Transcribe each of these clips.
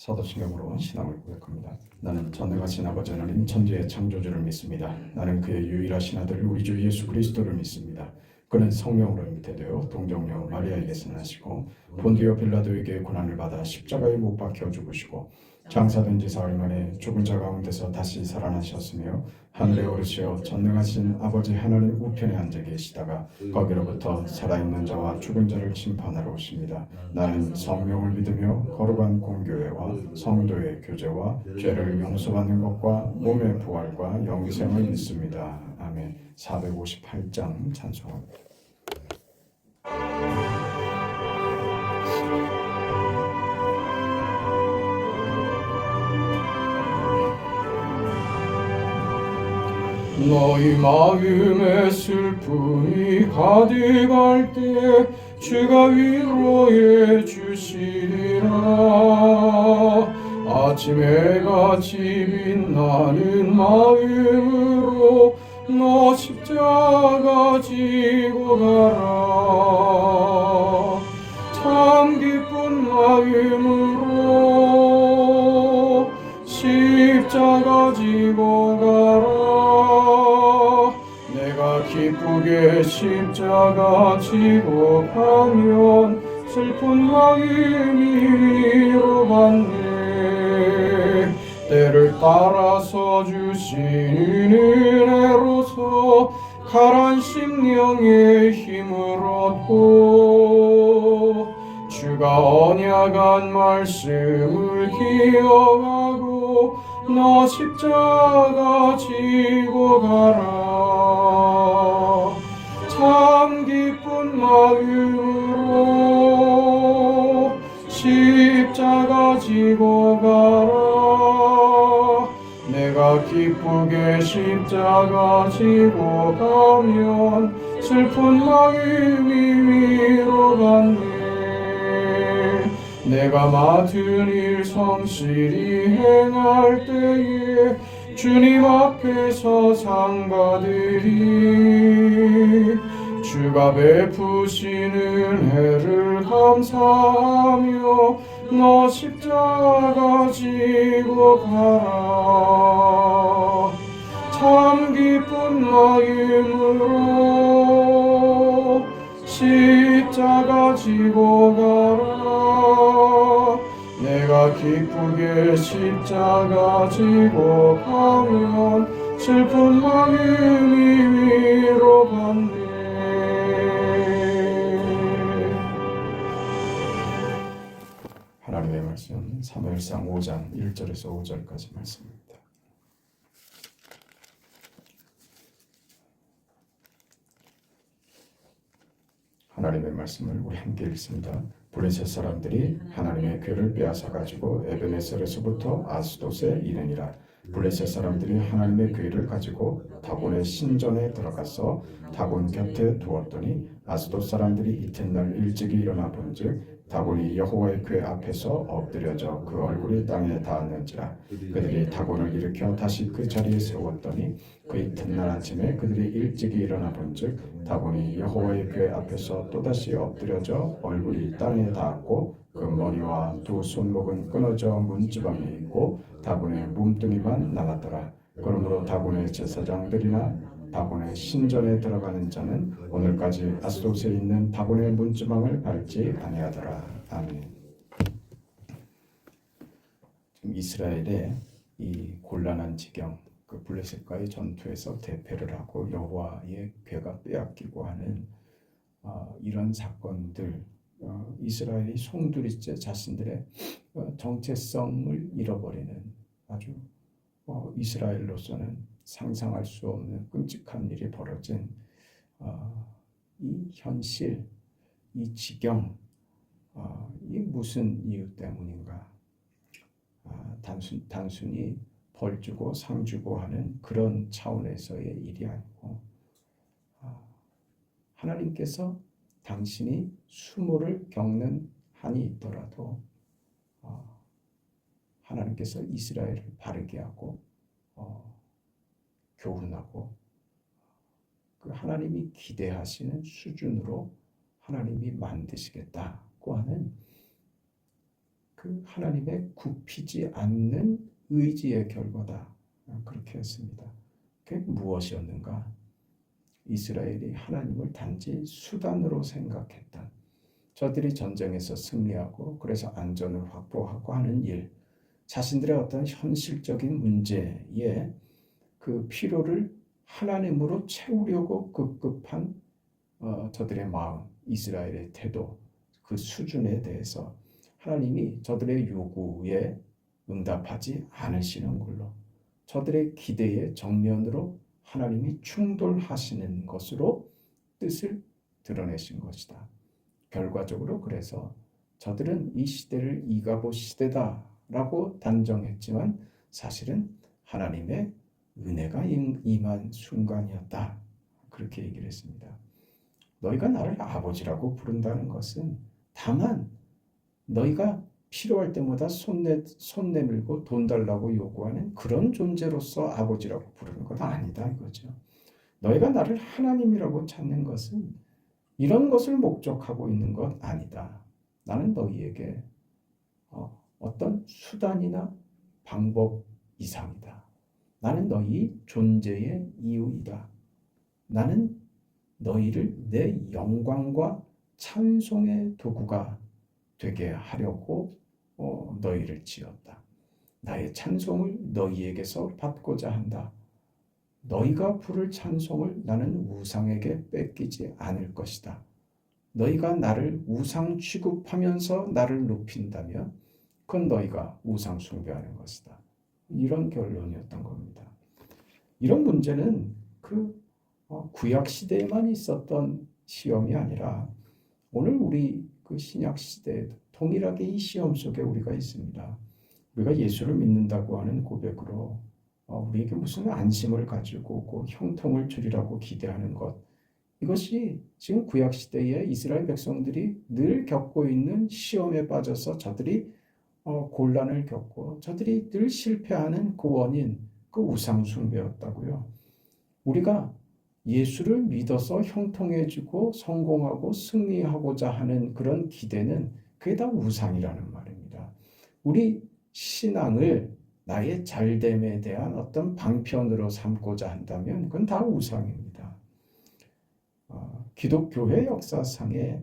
사도신경으로 신앙을 고백합니다. 나는 전능하신 아버지 하나님 천지의 창조주를 믿습니다. 나는 그의 유일하신 아들 우리 주 예수 그리스도를 믿습니다. 그는 성령으로 잉태되어 동정녀 마리아에게서 나시고 본디오 빌라도에게 고난을 받아 십자가에 못 박혀 죽으시고 장사된 지 사흘 만에 죽은 자 가운데서 다시 살아나셨으며 하늘에 오르시어 전능하신 아버지 하나님 우편에 앉아 계시다가 거기로부터 살아있는 자와 죽은 자를 심판하러 오십니다. 나는 성령을 믿으며 거룩한 공교회와 성도의 교제와 죄를 용서받는 것과 몸의 부활과 영생을 믿습니다. 아멘. 458장 찬송합니다. 너희 마음에 슬픔이 가득할 때 주가 위로해 주시리라. 아침에 같이 빛나는 마음으로 너 십자가 지고 가라. 참 기쁜 마음으로 십자가 지고 가라. 내가 기쁘게 십자가 지고 가면 슬픈 마음이 위로받네. 때를 따라서 주시는 은혜로서 가란 심령의 힘을 얻고 주가 언약한 말씀을 기억하고 너 십자가 지고 가라. 참 기쁜 마음으로 십자가 지고 가라. 내가 기쁘게 십자가 지고 가면 슬픈 마음이 위로받네. 내가 맡은 일 성실히 행할 때에 주님 앞에서 상 받으리. 주가 베푸신 은혜를 감사하며 너 십자가 지고 가라. 참 기쁜 마음으로 십자가 지고 가라. 내가 기쁘게 십자가 지고 가면 슬픈 마음이 위로받네. 하나님의 말씀 사무엘상 5장 1절에서 5절까지 말씀입니다. 하나님의 말씀을 우리 함께 읽습니다. 블레셋 사람들이 하나님의 궤를 빼앗아 가지고 에베네셀에서부터 아스돗에 이르니라. 블레셋 사람들이 하나님의 궤를 가지고 다곤의 신전에 들어가서 다곤 곁에 두었더니 아스돗 사람들이 이튿날 일찍이 일어나 본즉 다곤이 여호와의 궤 앞에서 엎드려져 그 얼굴이 땅에 닿았는지라. 그들이 다곤을 일으켜 다시 그 자리에 세웠더니 그 이튿날 아침에 그들이 일찍이 일어나 본즉 다곤이 여호와의 궤 앞에서 또다시 엎드려져 얼굴이 땅에 닿았고 그 머리와 두 손목은 끊어져 문지방에 있고 다곤의 몸뚱이만 남았더라. 그러므로 다곤의 제사장들이나 다곤의 신전에 들어가는 자는 오늘까지 아스돗에 있는 다곤의 문지방을 밟지 아니하더라. 아멘. 이스라엘의 이 곤란한 지경, 그 블레셋과의 전투에서 대패를 하고 여호와의 궤가 빼앗기고 하는 이런 사건들, 이스라엘이 송두리째 자신들의 정체성을 잃어버리는 아주 이스라엘로서는 상상할 수 없는 끔찍한 일이 벌어진 이 현실, 이 지경, 이 무슨 이유 때문인가? 단순히 벌 주고 상 주고 하는 그런 차원에서의 일이 아니고 하나님께서 당신이 수모를 겪는 한이 있더라도 하나님께서 이스라엘을 바르게 하고 교훈하고 그 하나님이 기대하시는 수준으로 하나님이 만드시겠다고 하는 그 하나님의 굽히지 않는 의지의 결과다. 그렇게 했습니다. 그게 무엇이었는가? 이스라엘이 하나님을 단지 수단으로 생각했다. 저들이 전쟁에서 승리하고 그래서 안전을 확보하고 하는 일, 자신들의 어떤 현실적인 문제에 그 필요를 하나님으로 채우려고 급급한 저들의 마음, 이스라엘의 태도, 그 수준에 대해서 하나님이 저들의 요구에 응답하지 않으시는 걸로, 저들의 기대의 정면으로 하나님이 충돌하시는 것으로 뜻을 드러내신 것이다. 결과적으로 그래서 저들은 이 시대를 이가보 시대다라고 단정했지만 사실은 하나님의 은혜가 임한 순간이었다. 그렇게 얘기를 했습니다. 너희가 나를 아버지라고 부른다는 것은 다만 너희가 필요할 때마다 손 내밀고 돈 달라고 요구하는 그런 존재로서 아버지라고 부르는 건 아니다 이거죠. 너희가 나를 하나님이라고 찾는 것은 이런 것을 목적하고 있는 것 아니다. 나는 너희에게 어떤 수단이나 방법 이상이다. 나는 너희 존재의 이유이다. 나는 너희를 내 영광과 찬송의 도구가 되게 하려고 너희를 지었다. 나의 찬송을 너희에게서 받고자 한다. 너희가 부를 찬송을 나는 우상에게 뺏기지 않을 것이다. 너희가 나를 우상 취급하면서 나를 높인다면 그건 너희가 우상 숭배하는 것이다. 이런 결론이었던 겁니다. 이런 문제는 그 구약 시대에만 있었던 시험이 아니라 오늘 우리 그 신약 시대에도 동일하게 이 시험 속에 우리가 있습니다. 우리가 예수를 믿는다고 하는 고백으로 우리에게 무슨 안심을 가지고 오고 형통을 주리라고 기대하는 것, 이것이 지금 구약 시대의 이스라엘 백성들이 늘 겪고 있는 시험에 빠져서 저들이 곤란을 겪고 저들이 늘 실패하는 그 원인, 그 우상 숭배였다고요. 우리가 예수를 믿어서 형통해지고 성공하고 승리하고자 하는 그런 기대는 그게 다 우상이라는 말입니다. 우리 신앙을 나의 잘됨에 대한 어떤 방편으로 삼고자 한다면 그건 다 우상입니다. 기독교회 역사상에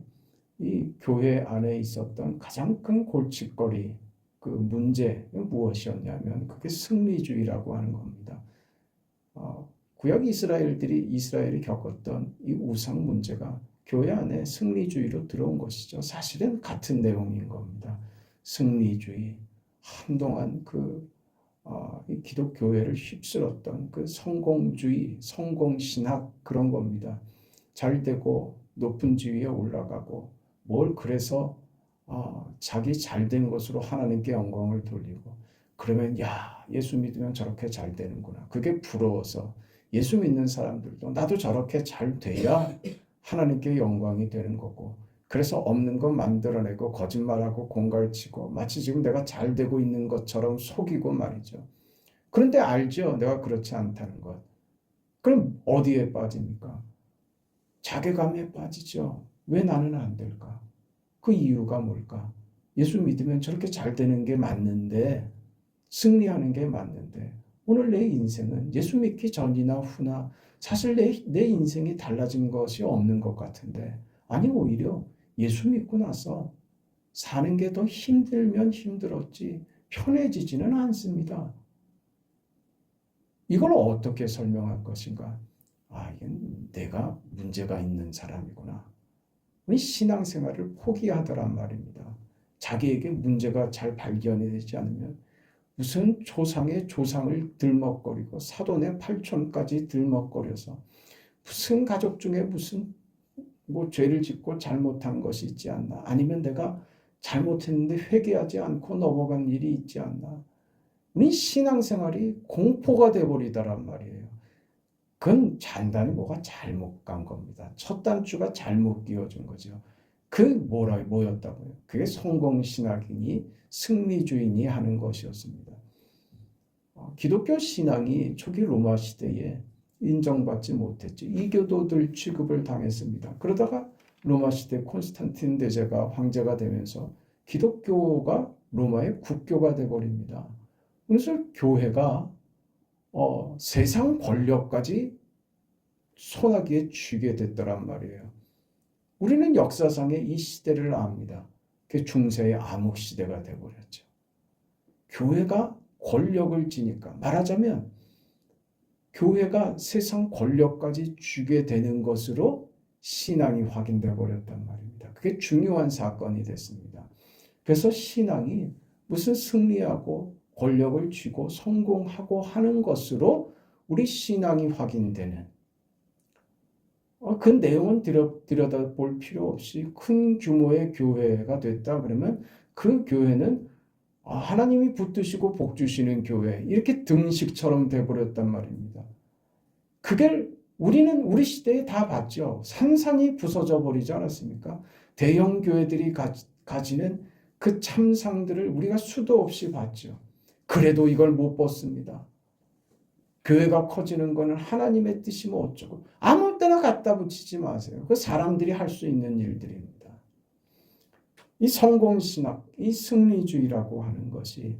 이 교회 안에 있었던 가장 큰 골칫거리, 그 문제는 무엇이었냐면 그게 승리주의라고 하는 겁니다. 구약 이스라엘이 겪었던 이 우상 문제가 교회 안에 승리주의로 들어온 것이죠. 사실은 같은 내용인 겁니다. 승리주의, 한동안 이 기독교회를 휩쓸었던 그 성공주의, 성공신학 그런 겁니다. 잘 되고 높은 지위에 올라가고 뭘 그래서 자기 잘된 것으로 하나님께 영광을 돌리고 그러면 야 예수 믿으면 저렇게 잘 되는구나. 그게 부러워서 예수 믿는 사람들도 나도 저렇게 잘 돼야 하나님께 영광이 되는 거고 그래서 없는 거 만들어내고 거짓말하고 공갈치고 마치 지금 내가 잘 되고 있는 것처럼 속이고 말이죠. 그런데 알죠. 내가 그렇지 않다는 것. 그럼 어디에 빠집니까? 자괴감에 빠지죠. 왜 나는 안 될까? 그 이유가 뭘까? 예수 믿으면 저렇게 잘 되는 게 맞는데 승리하는 게 맞는데 오늘 내 인생은 예수 믿기 전이나 후나 사실 내 인생이 달라진 것이 없는 것 같은데 아니 오히려 예수 믿고 나서 사는 게 더 힘들면 힘들었지 편해지지는 않습니다. 이걸 어떻게 설명할 것인가? 이건 내가 문제가 있는 사람이구나. 신앙생활을 포기하더란 말입니다. 자기에게 문제가 잘 발견이 되지 않으면 무슨 조상의 조상을 들먹거리고 사돈의 팔촌까지 들먹거려서 무슨 가족 중에 무슨 죄를 짓고 잘못한 것이 있지 않나, 아니면 내가 잘못했는데 회개하지 않고 넘어간 일이 있지 않나. 우리 신앙생활이 공포가 돼버리더란 말이에요. 그건 단단히 뭐가 잘못 간 겁니다. 첫 단추가 잘못 끼워준 거죠. 뭐였다고요? 그게 성공신학이니 승리주의니 하는 것이었습니다. 기독교 신앙이 초기 로마 시대에 인정받지 못했죠. 이교도들 취급을 당했습니다. 그러다가 로마 시대 콘스탄틴 대제가 황제가 되면서 기독교가 로마의 국교가 되어버립니다. 그래서 교회가 세상 권력까지 손아귀에 쥐게 됐더란 말이에요. 우리는 역사상의 이 시대를 압니다. 그 중세의 암흑 시대가 되어버렸죠. 교회가 권력을 쥐니까, 말하자면 교회가 세상 권력까지 쥐게 되는 것으로 신앙이 확인되어 버렸단 말입니다. 그게 중요한 사건이 됐습니다. 그래서 신앙이 무슨 승리하고 권력을 쥐고 성공하고 하는 것으로 우리 신앙이 확인되는, 그 내용은 들여다볼 필요 없이 큰 규모의 교회가 됐다 그러면 그 교회는 하나님이 붙드시고 복 주시는 교회, 이렇게 등식처럼 돼버렸단 말입니다. 그게 우리는 우리 시대에 다 봤죠. 산산이 부서져 버리지 않았습니까? 대형 교회들이 가지는 그 참상들을 우리가 수도 없이 봤죠. 그래도 이걸 못 벗습니다. 교회가 커지는 것은 하나님의 뜻이면 어쩌고, 아무 때나 갖다 붙이지 마세요. 그 사람들이 할 수 있는 일들입니다. 이 성공신학, 이 승리주의라고 하는 것이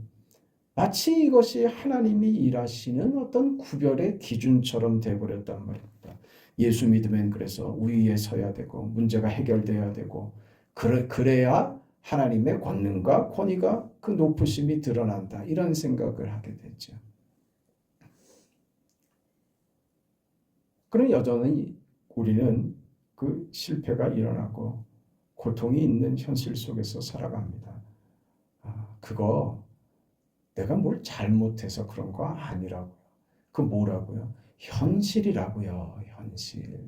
마치 이것이 하나님이 일하시는 어떤 구별의 기준처럼 되어버렸단 말입니다. 예수 믿으면 그래서 우위에 서야 되고 문제가 해결돼야 되고 그래야 하나님의 권능과 권위가 그 높으심이 드러난다, 이런 생각을 하게 됐죠. 그럼 여전히 우리는 그 실패가 일어나고 고통이 있는 현실 속에서 살아갑니다. 그거 내가 뭘 잘못해서 그런 거 아니라고요. 그 뭐라고요? 현실이라고요. 현실.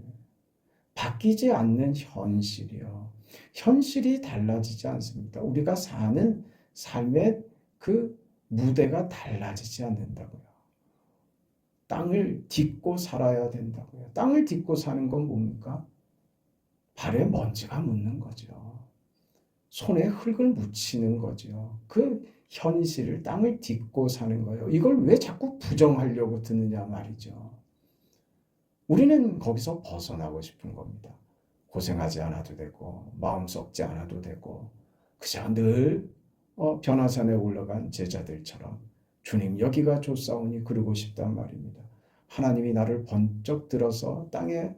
바뀌지 않는 현실이요. 현실이 달라지지 않습니다. 우리가 사는 삶의 그 무대가 달라지지 않는다고요. 땅을 딛고 살아야 된다고요. 땅을 딛고 사는 건 뭡니까? 발에 먼지가 묻는 거죠. 손에 흙을 묻히는 거죠. 그 현실을, 땅을 딛고 사는 거예요. 이걸 왜 자꾸 부정하려고 드느냐 말이죠. 우리는 거기서 벗어나고 싶은 겁니다. 고생하지 않아도 되고 마음 썩지 않아도 되고 그저 늘 변화산에 올라간 제자들처럼 주님 여기가 좋사오니 그러고 싶단 말입니다. 하나님이 나를 번쩍 들어서 땅에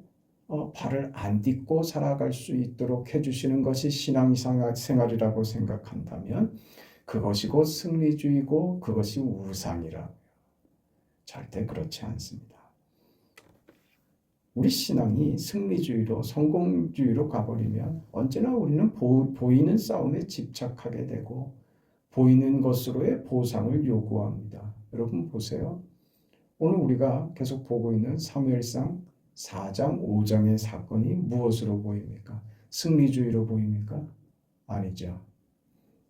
발을 안 딛고 살아갈 수 있도록 해주시는 것이 신앙생활이라고 생각한다면 그것이 곧 승리주의고 그것이 우상이라고요. 절대 그렇지 않습니다. 우리 신앙이 승리주의로 성공주의로 가버리면 언제나 우리는 보이는 싸움에 집착하게 되고 보이는 것으로의 보상을 요구합니다. 여러분 보세요. 오늘 우리가 계속 보고 있는 사무엘상 4장, 5장의 사건이 무엇으로 보입니까? 승리주의로 보입니까? 아니죠.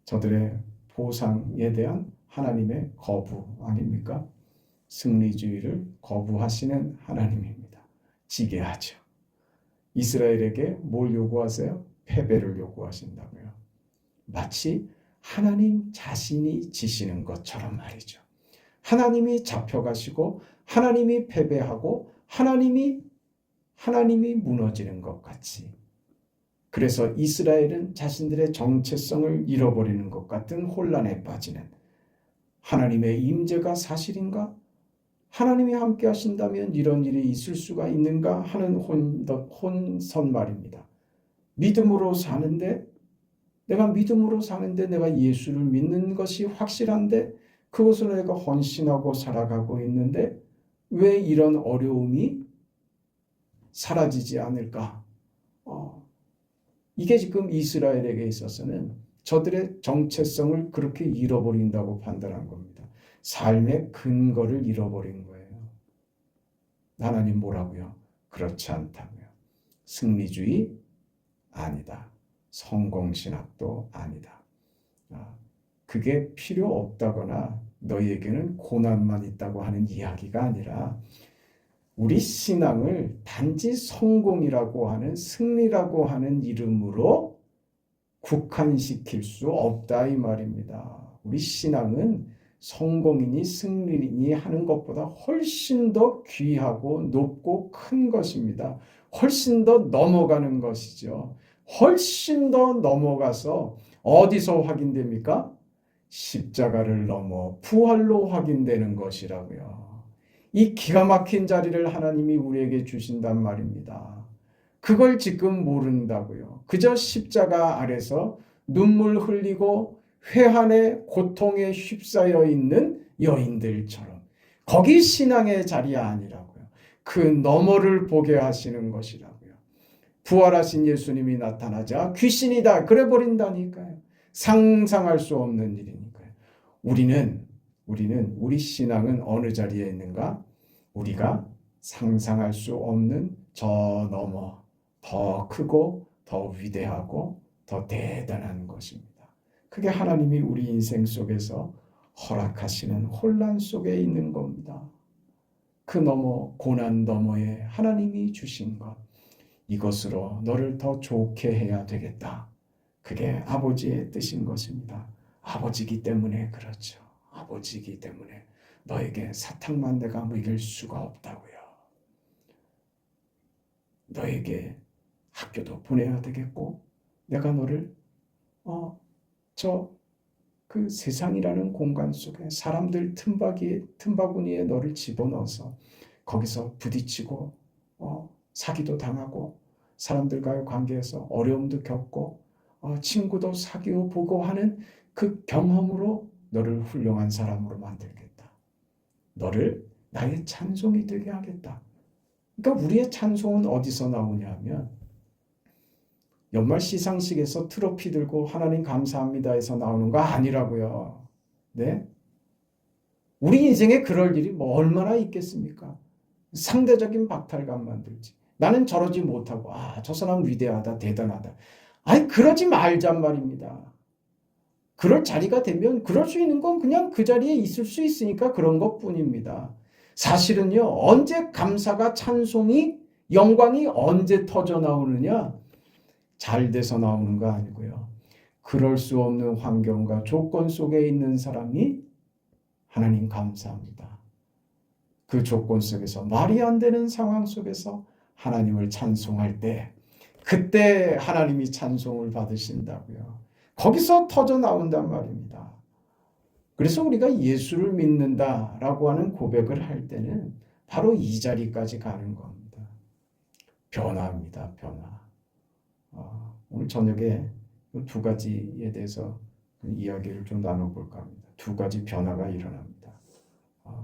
저들의 보상에 대한 하나님의 거부 아닙니까? 승리주의를 거부하시는 하나님입니다. 지게 하죠. 이스라엘에게 뭘 요구하세요? 패배를 요구하신다고요. 마치 하나님 자신이 지시는 것처럼 말이죠. 하나님이 잡혀가시고 하나님이 패배하고 하나님이 무너지는 것 같이, 그래서 이스라엘은 자신들의 정체성을 잃어버리는 것 같은 혼란에 빠지는, 하나님의 임재가 사실인가? 하나님이 함께 하신다면 이런 일이 있을 수가 있는가 하는 혼선 말입니다. 믿음으로 사는데 내가 예수를 믿는 것이 확실한데 그것으로 내가 헌신하고 살아가고 있는데 왜 이런 어려움이 사라지지 않을까? 이게 지금 이스라엘에게 있어서는 저들의 정체성을 그렇게 잃어버린다고 판단한 겁니다. 삶의 근거를 잃어버린 거예요. 하나님 뭐라고요? 그렇지 않다고요. 승리주의 아니다. 성공신학도 아니다. 그게 필요 없다거나 너희에게는 고난만 있다고 하는 이야기가 아니라 우리 신앙을 단지 성공이라고 하는, 승리라고 하는 이름으로 국한시킬 수 없다 이 말입니다. 우리 신앙은 성공이니 승리니 하는 것보다 훨씬 더 귀하고 높고 큰 것입니다. 훨씬 더 넘어가는 것이죠. 훨씬 더 넘어가서 어디서 확인됩니까? 십자가를 넘어 부활로 확인되는 것이라고요. 이 기가 막힌 자리를 하나님이 우리에게 주신단 말입니다. 그걸 지금 모른다고요. 그저 십자가 아래서 눈물 흘리고 회한의 고통에 휩싸여 있는 여인들처럼 거기 신앙의 자리가 아니라고요. 그 너머를 보게 하시는 것이라고요. 부활하신 예수님이 나타나자 귀신이 다 그래 버린다니까요. 상상할 수 없는 일이니까요. 우리는 우리 신앙은 어느 자리에 있는가? 우리가 상상할 수 없는 저 너머 더 크고 더 위대하고 더 대단한 것입니다. 그게 하나님이 우리 인생 속에서 허락하시는 혼란 속에 있는 겁니다. 그 너머 고난 너머에 하나님이 주신 것, 이것으로 너를 더 좋게 해야 되겠다. 그게 아버지의 뜻인 것입니다. 아버지기 때문에 그렇죠. 아버지기 때문에 너에게 사탕만 내가 먹일 수가 없다고요. 너에게 학교도 보내야 되겠고 내가 너를 그 세상이라는 공간 속에 사람들 틈바구니에 너를 집어넣어서 거기서 부딪히고 사기도 당하고 사람들과의 관계에서 어려움도 겪고 친구도 사귀어 보고 하는 그 경험으로 너를 훌륭한 사람으로 만들겠다. 너를 나의 찬송이 되게 하겠다. 그러니까 우리의 찬송은 어디서 나오냐면 연말 시상식에서 트로피 들고 하나님 감사합니다 해서 나오는 거 아니라고요. 네? 우리 인생에 그럴 일이 뭐 얼마나 있겠습니까? 상대적인 박탈감만 들지. 나는 저러지 못하고 저 사람 위대하다 대단하다. 아니 그러지 말잔 말입니다. 그럴 자리가 되면 그럴 수 있는 건 그냥 그 자리에 있을 수 있으니까 그런 것뿐입니다. 사실은요. 언제 감사가 찬송이 영광이 언제 터져 나오느냐? 잘 돼서 나오는 거 아니고요. 그럴 수 없는 환경과 조건 속에 있는 사람이 하나님 감사합니다. 그 조건 속에서 말이 안 되는 상황 속에서 하나님을 찬송할 때 그때 하나님이 찬송을 받으신다고요. 거기서 터져 나온단 말입니다. 그래서 우리가 예수를 믿는다라고 하는 고백을 할 때는 바로 이 자리까지 가는 겁니다. 변화입니다. 변화. 오늘 저녁에 두 가지에 대해서 이야기를 좀 나눠볼까 합니다. 두 가지 변화가 일어납니다.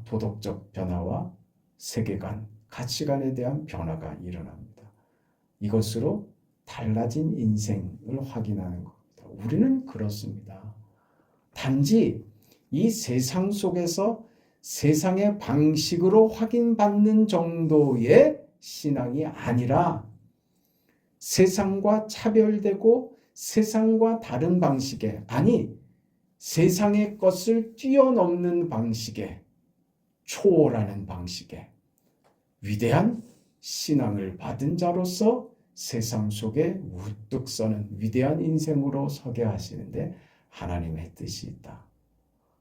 도덕적 변화와 세계관, 가치관에 대한 변화가 일어납니다. 이것으로 달라진 인생을 확인하는 겁니다. 우리는 그렇습니다. 단지 이 세상 속에서 세상의 방식으로 확인받는 정도의 신앙이 아니라 세상과 차별되고 세상과 다른 방식의 세상의 것을 뛰어넘는 방식의 초월하는 방식의 위대한 신앙을 받은 자로서 세상 속에 우뚝 서는 위대한 인생으로 서게 하시는데 하나님의 뜻이 있다.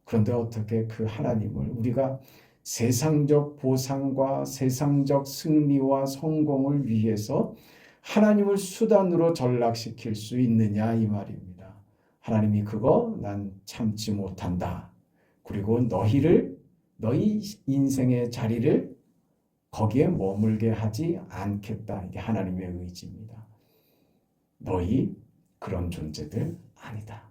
그런데 어떻게 그 하나님을 우리가 세상적 보상과 세상적 승리와 성공을 위해서 하나님을 수단으로 전락시킬 수 있느냐 이 말입니다. 하나님이 그거 난 참지 못한다. 그리고 너희 인생의 자리를 거기에 머물게 하지 않겠다. 이게 하나님의 의지입니다. 너희 그런 존재들 아니다.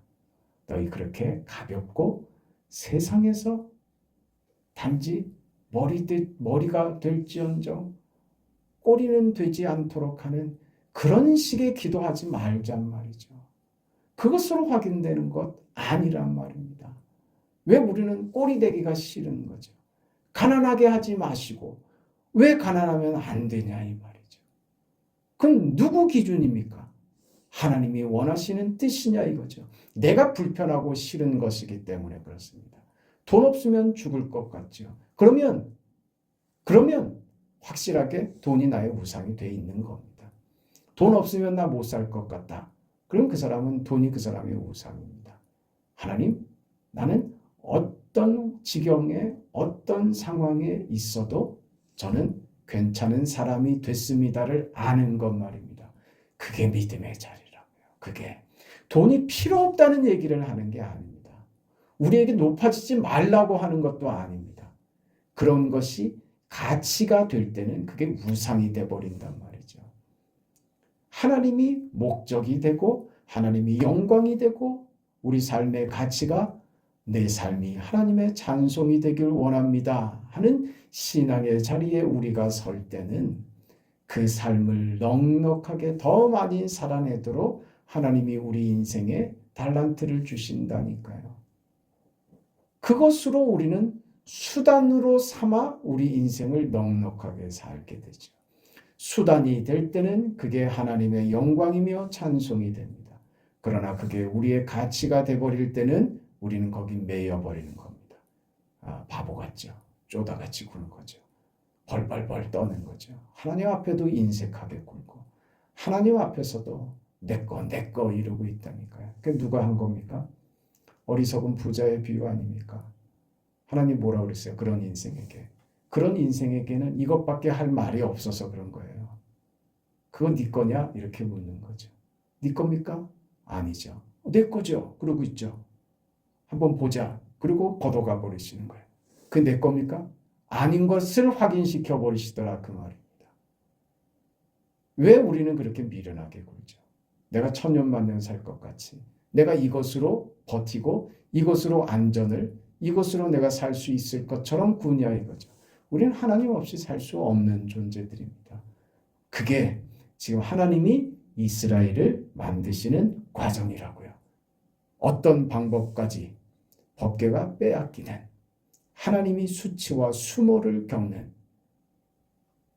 너희 그렇게 가볍고 세상에서 단지 머리가 될지언정 꼬리는 되지 않도록 하는 그런 식의 기도하지 말잔 말이죠. 그것으로 확인되는 것 아니란 말입니다. 왜 우리는 꼬리 되기가 싫은 거죠? 가난하게 하지 마시고 왜 가난하면 안 되냐 이 말이죠. 그건 누구 기준입니까? 하나님이 원하시는 뜻이냐 이거죠. 내가 불편하고 싫은 것이기 때문에 그렇습니다. 돈 없으면 죽을 것 같죠. 그러면 확실하게 돈이 나의 우상이 돼 있는 겁니다. 돈 없으면 나 못 살 것 같다. 그럼 그 사람은 돈이 그 사람의 우상입니다. 하나님, 나는 어떤 지경에 어떤 상황에 있어도 저는 괜찮은 사람이 됐습니다를 아는 것 말입니다. 그게 믿음의 자리라고요. 그게 돈이 필요 없다는 얘기를 하는 게 아닙니다. 우리에게 높아지지 말라고 하는 것도 아닙니다. 그런 것이 가치가 될 때는 그게 우상이 돼버린단 말이죠. 하나님이 목적이 되고 하나님이 영광이 되고 우리 삶의 가치가 내 삶이 하나님의 찬송이 되길 원합니다 하는 신앙의 자리에 우리가 설 때는 그 삶을 넉넉하게 더 많이 살아내도록 하나님이 우리 인생에 달란트를 주신다니까요. 그것으로 우리는 수단으로 삼아 우리 인생을 넉넉하게 살게 되죠. 수단이 될 때는 그게 하나님의 영광이며 찬송이 됩니다. 그러나 그게 우리의 가치가 돼버릴 때는 우리는 거기 매여버리는 겁니다. 바보 같죠. 쪼다같이 구는 거죠. 벌벌벌 떠는 거죠. 하나님 앞에도 인색하게 굴고 하나님 앞에서도 내꺼 이러고 있다니까요. 그게 누가 한 겁니까? 어리석은 부자의 비유 아닙니까? 하나님 뭐라 그랬어요? 그런 인생에게. 그런 인생에게는 이것밖에 할 말이 없어서 그런 거예요. 그거 네 거냐? 이렇게 묻는 거죠. 네 겁니까? 아니죠. 내 거죠. 그러고 있죠. 한번 보자. 그리고 걷어가 버리시는 거예요. 그게 내 겁니까? 아닌 것을 확인시켜 버리시더라 그 말입니다. 왜 우리는 그렇게 미련하게 굴죠? 내가 천년만년 살 것 같이 내가 이것으로 버티고 이것으로 안전을 이것으로 내가 살 수 있을 것처럼 구냐 이거죠. 우리는 하나님 없이 살 수 없는 존재들입니다. 그게 지금 하나님이 이스라엘을 만드시는 과정이라고요. 어떤 방법까지 법궤가 빼앗기는 하나님이 수치와 수모를 겪는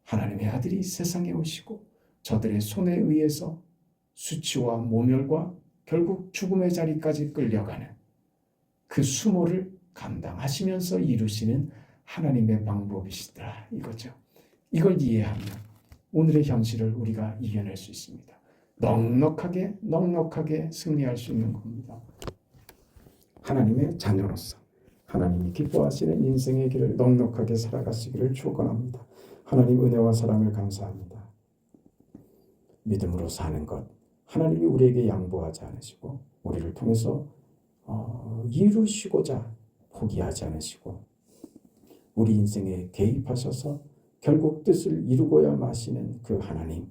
하나님의 아들이 세상에 오시고 저들의 손에 의해서 수치와 모멸과 결국 죽음의 자리까지 끌려가는 그 수모를 감당하시면서 이루시는 하나님의 방법이시더라 이거죠. 이걸 이해하면 오늘의 현실을 우리가 이겨낼 수 있습니다. 넉넉하게 승리할 수 있는 겁니다. 하나님의 자녀로서 하나님이 기뻐하시는 인생의 길을 넉넉하게 살아가시기를 축원합니다. 하나님 은혜와 사랑을 감사합니다. 믿음으로 사는 것 하나님이 우리에게 양보하지 않으시고 우리를 통해서 이루시고자 포기하지 않으시고 우리 인생에 개입하셔서 결국 뜻을 이루고야 마시는 그 하나님,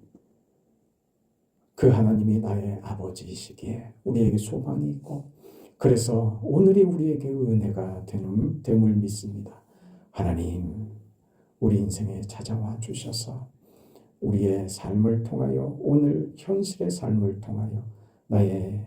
그 하나님이 나의 아버지이시기에 우리에게 소망이 있고 그래서 오늘이 우리에게 은혜가 됨을 믿습니다. 하나님 우리 인생에 찾아와 주셔서 우리의 삶을 통하여 오늘 현실의 삶을 통하여 나의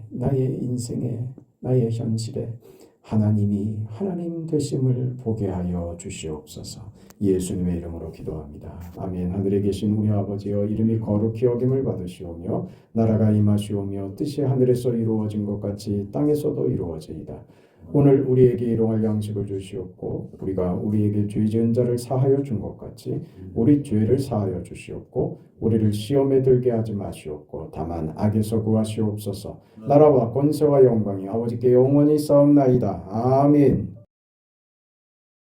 인생에 나의 현실에 하나님이 하나님 되심을 보게 하여 주시옵소서. 예수님의 이름으로 기도합니다. 아멘. 하늘에 계신 우리 아버지여 이름이 거룩히 여김을 받으시오며 나라가 임하시오며 뜻이 하늘에서 이루어진 것 같이 땅에서도 이루어지이다. 오늘 우리에게 일용할 양식을 주시옵고 우리가 우리에게 죄 지은 자를 사하여 준 것 같이 우리 죄를 사하여 주시옵고 우리를 시험에 들게 하지 마시옵고 다만 악에서 구하시옵소서. 나라와 권세와 영광이 아버지께 영원히 싸움나이다. 아멘.